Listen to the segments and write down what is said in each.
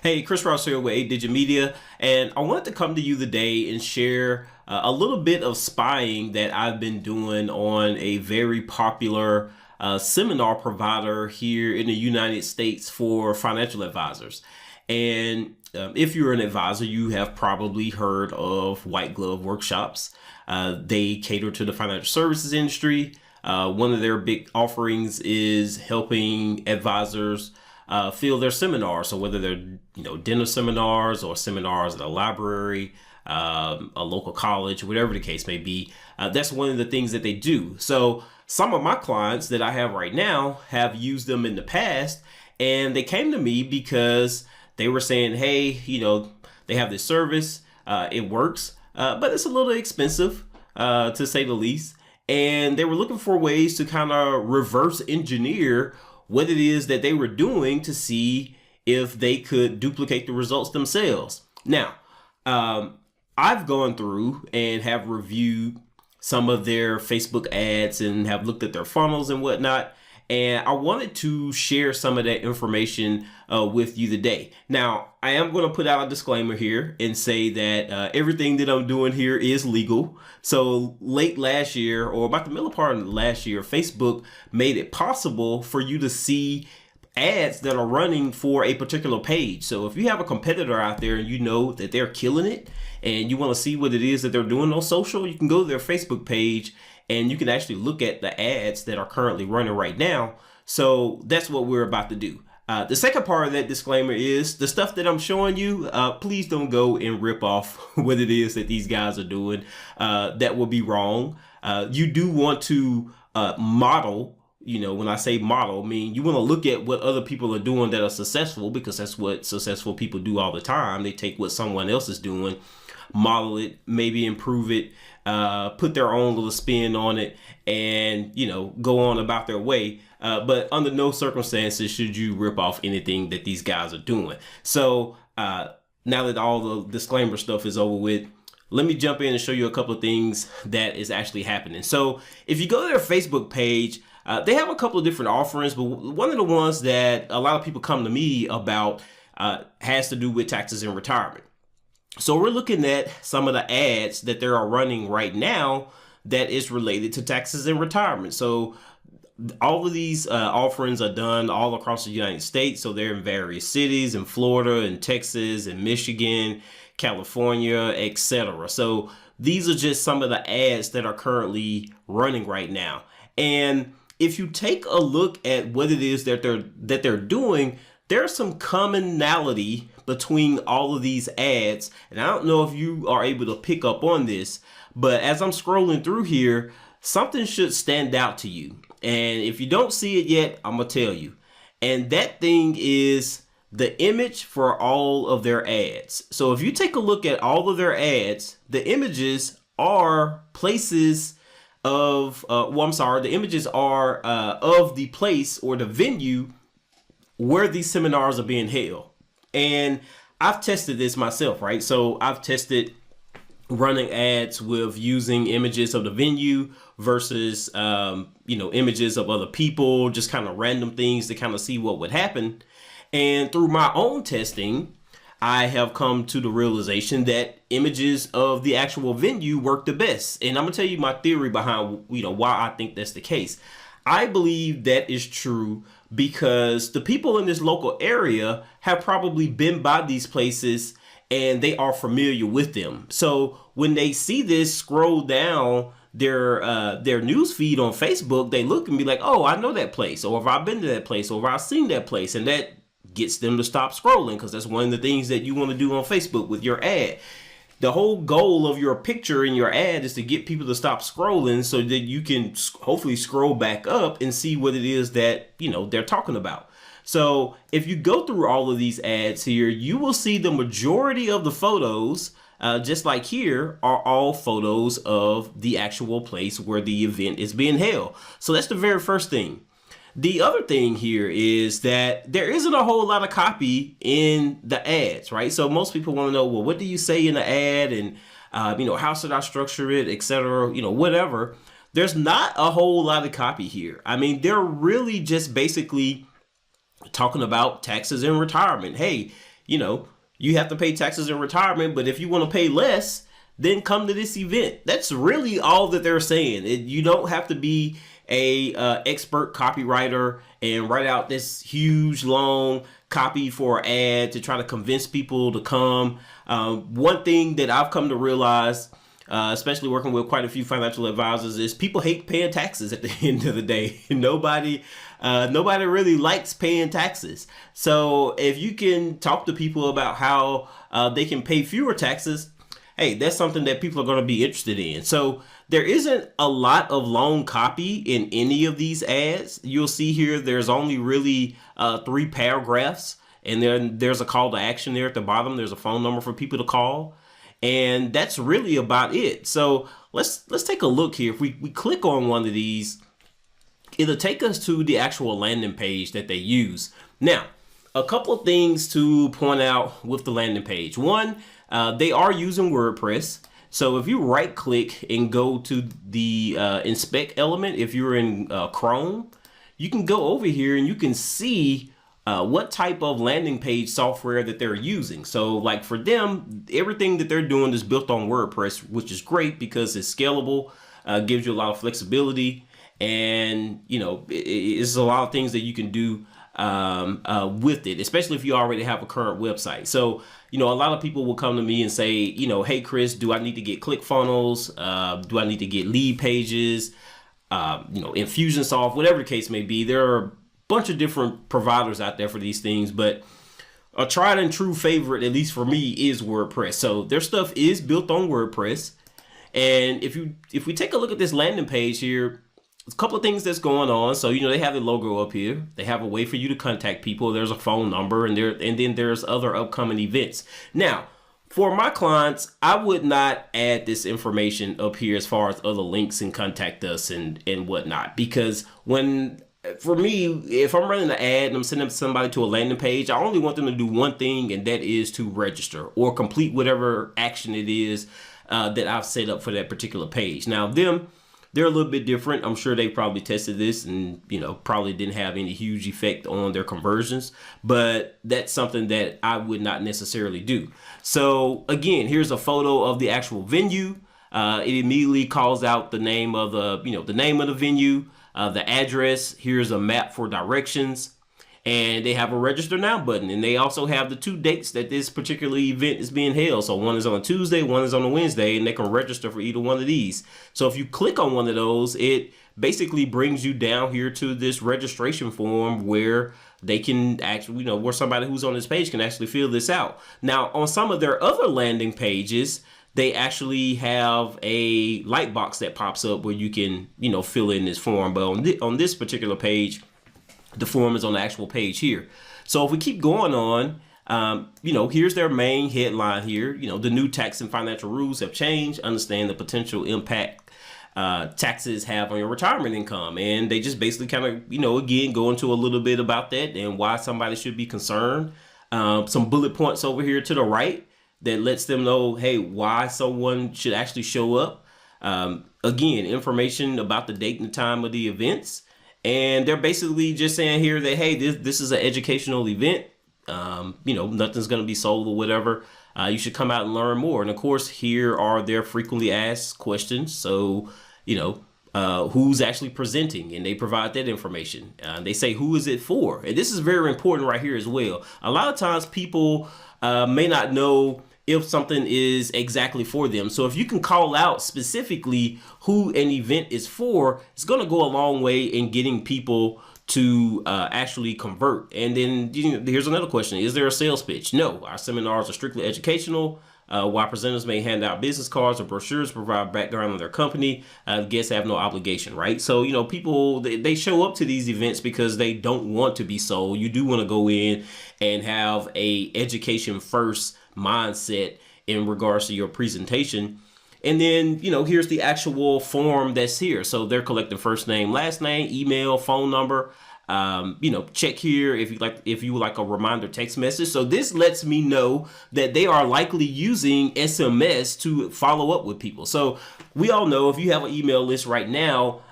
Hey, Chris Ross here with 8 Digit Media, and I wanted to come to you today and share a little bit of spying that I've been doing on a very popular seminar provider here in the United States for financial advisors. And if you're an advisor, you have probably heard of White Glove Workshops. They cater to the financial services industry. One of their big offerings is helping advisors fill their seminars. So whether they're dinner seminars or seminars at a library, a local college, whatever the case may be, that's one of the things that they do. So some of my clients that I have right now have used them in the past, and they came to me because they were saying, hey, they have this service, it works, but it's a little expensive, to say the least. And they were looking for ways to kind of reverse engineer what it is that they were doing to see if they could duplicate the results themselves. Now, I've gone through and have reviewed some of their Facebook ads and have looked at their funnels and whatnot. And I wanted to share some of that information with you today. Now, I am going to put out a disclaimer here and say that everything that I'm doing here is legal. So late last year, or about the middle part of last year, Facebook made it possible for you to see ads that are running for a particular page. So if you have a competitor out there and you know that they're killing it and you want to see what it is that they're doing on social, you can go to their Facebook page and you can actually look at the ads that are currently running right now. So that's what we're about to do. The second part of that disclaimer is the stuff that I'm showing you, please don't go and rip off what it is that these guys are doing. That will be wrong. You do want to model. When I say model, I mean, you want to look at what other people are doing that are successful, because that's what successful people do all the time. They take what someone else is doing, model it, maybe improve it, put their own little spin on it, and, go on about their way. But under no circumstances should you rip off anything that these guys are doing. So now that all the disclaimer stuff is over with, let me jump in and show you a couple of things that is actually happening. So if you go to their Facebook page, they have a couple of different offerings, but one of the ones that a lot of people come to me about has to do with taxes and retirement. So we're looking at some of the ads that they are running right now that is related to taxes and retirement. So all of these offerings are done all across the United States. So they're in various cities in Florida and Texas and Michigan, California, etc. So these are just some of the ads that are currently running right now. And if you take a look at what it is that they're doing, there's some commonality between all of these ads. And I don't know if you are able to pick up on this, but as I'm scrolling through here, something should stand out to you. And if you don't see it yet, I'm going to tell you. And that thing is the image for all of their ads. So if you take a look at all of their ads, the images are places of, the images are of the place or the venue where these seminars are being held. And I've tested this myself, right? So I've tested running ads with using images of the venue versus, images of other people, just kind of random things to kind of see what would happen. And through my own testing, I have come to the realization that images of the actual venue work the best. And I'm gonna tell you my theory behind, why I think that's the case. I believe that is true because the people in this local area have probably been by these places and they are familiar with them. So when they see this scroll down their news feed on Facebook, they look and be like, oh, I know that place, or have I been to that place, or have I seen that place? And that gets them to stop scrolling, because that's one of the things that you want to do on Facebook with your ad. The whole goal of your picture in your ad is to get people to stop scrolling so that you can hopefully scroll back up and see what it is that, they're talking about. So if you go through all of these ads here, you will see the majority of the photos, just like here, are all photos of the actual place where the event is being held. So that's the very first thing. The other thing here is that there isn't a whole lot of copy in the ads, right? So most people want to know, well, what do you say in the ad? And, how should I structure it, etc., whatever. There's not a whole lot of copy here. I mean, they're really just basically talking about taxes and retirement. Hey, you know, you have to pay taxes in retirement, but if you want to pay less, then come to this event. That's really all that they're saying. You don't have to be a expert copywriter and write out this huge long copy for an ad to try to convince people to come. One thing that I've come to realize, especially working with quite a few financial advisors, is people hate paying taxes at the end of the day. Nobody really likes paying taxes. So if you can talk to people about how they can pay fewer taxes, hey, that's something that people are going to be interested in. So there isn't a lot of long copy in any of these ads. You'll see here there's only really 3 paragraphs, and then there's a call to action there at the bottom. There's a phone number for people to call, and that's really about it. So let's take a look here. If we click on one of these, it'll take us to the actual landing page that they use. Now, a couple of things to point out with the landing page. One, they are using WordPress. So if you right click and go to the inspect element, if you're in Chrome, you can go over here and you can see what type of landing page software that they're using. So like for them, everything that they're doing is built on WordPress, which is great because it's scalable, gives you a lot of flexibility, and you know, it's a lot of things that you can do with it, especially if you already have a current website. So, you know, a lot of people will come to me and say, you know, hey, Chris, do I need to get ClickFunnels? Do I need to get lead pages? You know, Infusionsoft, whatever the case may be. There are a bunch of different providers out there for these things, but a tried and true favorite, at least for me, is WordPress. So their stuff is built on WordPress. And if we take a look at this landing page here, a couple of things that's going on. So, you know, they have the logo up here. They have a way for you to contact people. There's a phone number, and then there's other upcoming events. Now, for my clients, I would not add this information up here as far as other links and contact us and whatnot, because for me, if I'm running an ad and I'm sending somebody to a landing page, I only want them to do one thing, and that is to register or complete whatever action it is that I've set up for that particular page. Now, they're a little bit different. I'm sure they probably tested this and, you know, probably didn't have any huge effect on their conversions, but that's something that I would not necessarily do. So again, here's a photo of the actual venue. It immediately calls out the name of the name of the venue, the address. Here's a map for directions. And they have a register now button, and they also have the 2 dates that this particular event is being held. So one is on a Tuesday, one is on a Wednesday, and they can register for either one of these. So if you click on one of those, it basically brings you down here to this registration form where they can actually, you know, where somebody who's on this page can actually fill this out. Now, on some of their other landing pages, they actually have a light box that pops up where you can, you know, fill in this form. But on this particular page, the form is on the actual page here. So if we keep going on, you know, here's their main headline here. You know, the new tax and financial rules have changed. Understand the potential impact taxes have on your retirement income. And they just basically kind of, you know, again, go into a little bit about that and why somebody should be concerned. Some bullet points over here to the right that lets them know, hey, why someone should actually show up. Again, information about the date and the time of the events. And they're basically just saying here that, hey, this is an educational event. You know, nothing's going to be sold or whatever. You should come out and learn more. And of course, here are their frequently asked questions. So, you know, who's actually presenting, and they provide that information. They say, who is it for? And this is very important right here as well. A lot of times people may not know if something is exactly for them. So if you can call out specifically who an event is for, it's going to go a long way in getting people to actually convert. And then here's another question. Is there a sales pitch? No, our seminars are strictly educational. While presenters may hand out business cards or brochures, provide background on their company, guests have no obligation, right? So, you know, people, they show up to these events because they don't want to be sold. You do want to go in and have a education first mindset in regards to your presentation. And then, you know, here's the actual form that's here. So they're collecting first name, last name, email, phone number. You know, check here if you would like a reminder text message. So this lets me know that they are likely using SMS to follow up with people. So we all know if you have an email list right now,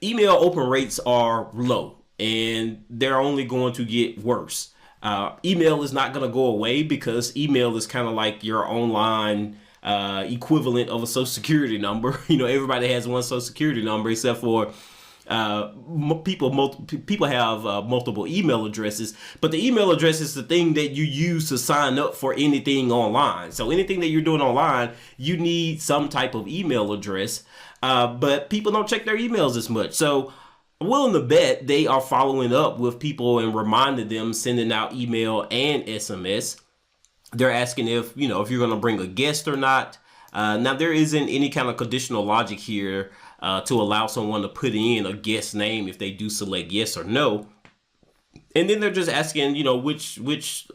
email open rates are low, and they're only going to get worse. Email is not going to go away because email is kind of like your online equivalent of a social security number. Everybody has one social security number except for people have multiple email addresses, but the email address is the thing that you use to sign up for anything online. So anything that you're doing online, you need some type of email address, but people don't check their emails as much. So I'm willing to bet they are following up with people and reminding them, sending out email and SMS. They're asking if you're going to bring a guest or not. Now, there isn't any kind of conditional logic here to allow someone to put in a guest name if they do select yes or no. And then they're just asking, which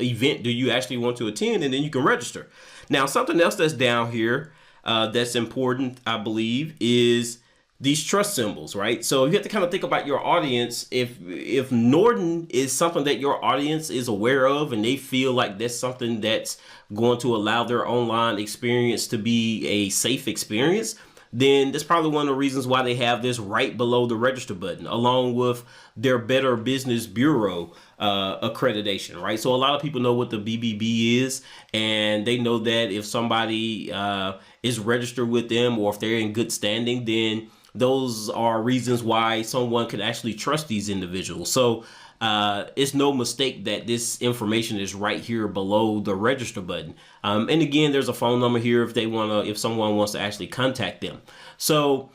event do you actually want to attend, and then you can register. Now, something else that's down here that's important, I believe, is these trust symbols, right? So you have to kind of think about your audience. If Norton is something that your audience is aware of and they feel like that's something that's going to allow their online experience to be a safe experience, then that's probably one of the reasons why they have this right below the register button, along with their Better Business Bureau accreditation, right? So a lot of people know what the BBB is, and they know that if somebody is registered with them or if they're in good standing, then those are reasons why someone could actually trust these individuals. So it's no mistake that this information is right here below the register button. And again, there's a phone number here if someone wants to actually contact them. So,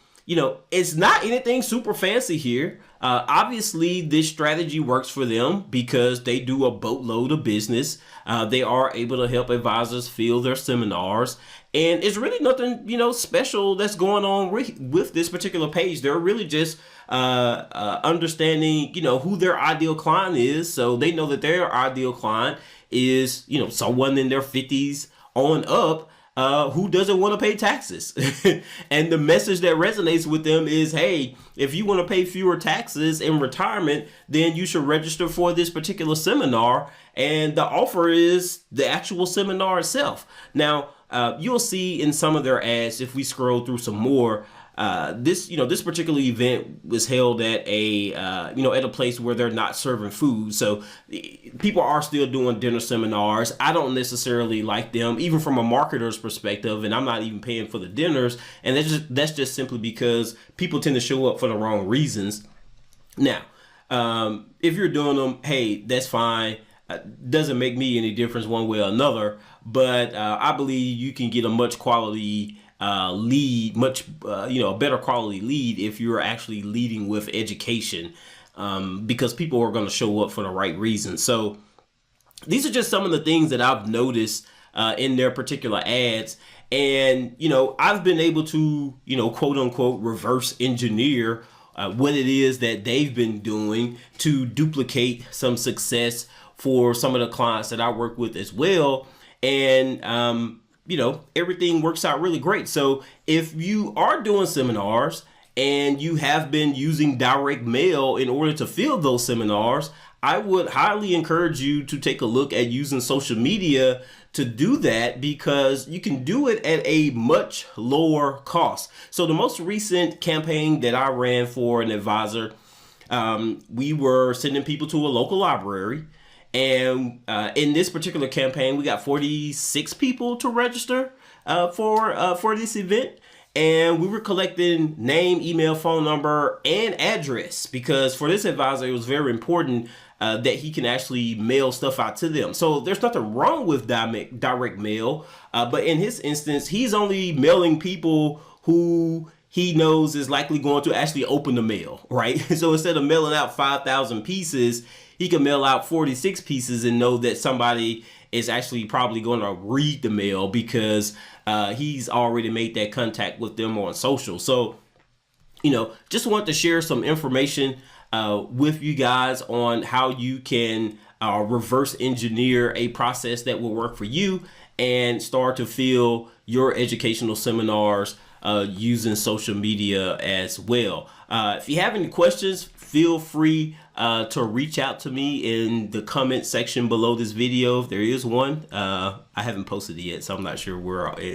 it's not anything super fancy here. Obviously, this strategy works for them because they do a boatload of business. They are able to help advisors fill their seminars. And it's really nothing, special that's going on with this particular page. They're really just understanding, who their ideal client is. So they know that their ideal client is, someone in their 50s on up who doesn't want to pay taxes. And the message that resonates with them is, hey, if you want to pay fewer taxes in retirement, then you should register for this particular seminar. And the offer is the actual seminar itself. Now, you'll see in some of their ads, if we scroll through some more, this particular event was held at a place where they're not serving food. So people are still doing dinner seminars. I don't necessarily like them, even from a marketer's perspective, and I'm not even paying for the dinners. And that's just simply because people tend to show up for the wrong reasons. Now, if you're doing them, hey, that's fine. Doesn't make me any difference one way or another, but I believe you can get a much quality lead, a better quality lead if you're actually leading with education, because people are going to show up for the right reasons. So these are just some of the things that I've noticed in their particular ads. And, I've been able to, quote unquote, reverse engineer what it is that they've been doing to duplicate some success for some of the clients that I work with as well. And, everything works out really great. So if you are doing seminars and you have been using direct mail in order to fill those seminars, I would highly encourage you to take a look at using social media to do that, because you can do it at a much lower cost. So the most recent campaign that I ran for an advisor, we were sending people to a local library. And in this particular campaign, we got 46 people to register for this event. And we were collecting name, email, phone number, and address, because for this advisor, it was very important that he can actually mail stuff out to them. So there's nothing wrong with direct mail. But in his instance, he's only mailing people who he knows is likely going to actually open the mail, right? So instead of mailing out 5,000 pieces, he can mail out 46 pieces and know that somebody is actually probably going to read the mail because he's already made that contact with them on social. So, just want to share some information with you guys on how you can reverse engineer a process that will work for you and start to fill your educational seminars using social media as well. If you have any questions, feel free to reach out to me in the comment section below this video. If there is one, I haven't posted it yet, so I'm not sure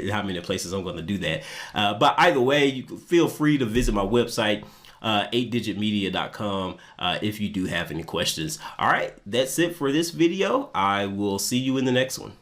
how many places I'm going to do that. But either way, you can feel free to visit my website, 8digitmedia.com if you do have any questions. All right, that's it for this video. I will see you in the next one.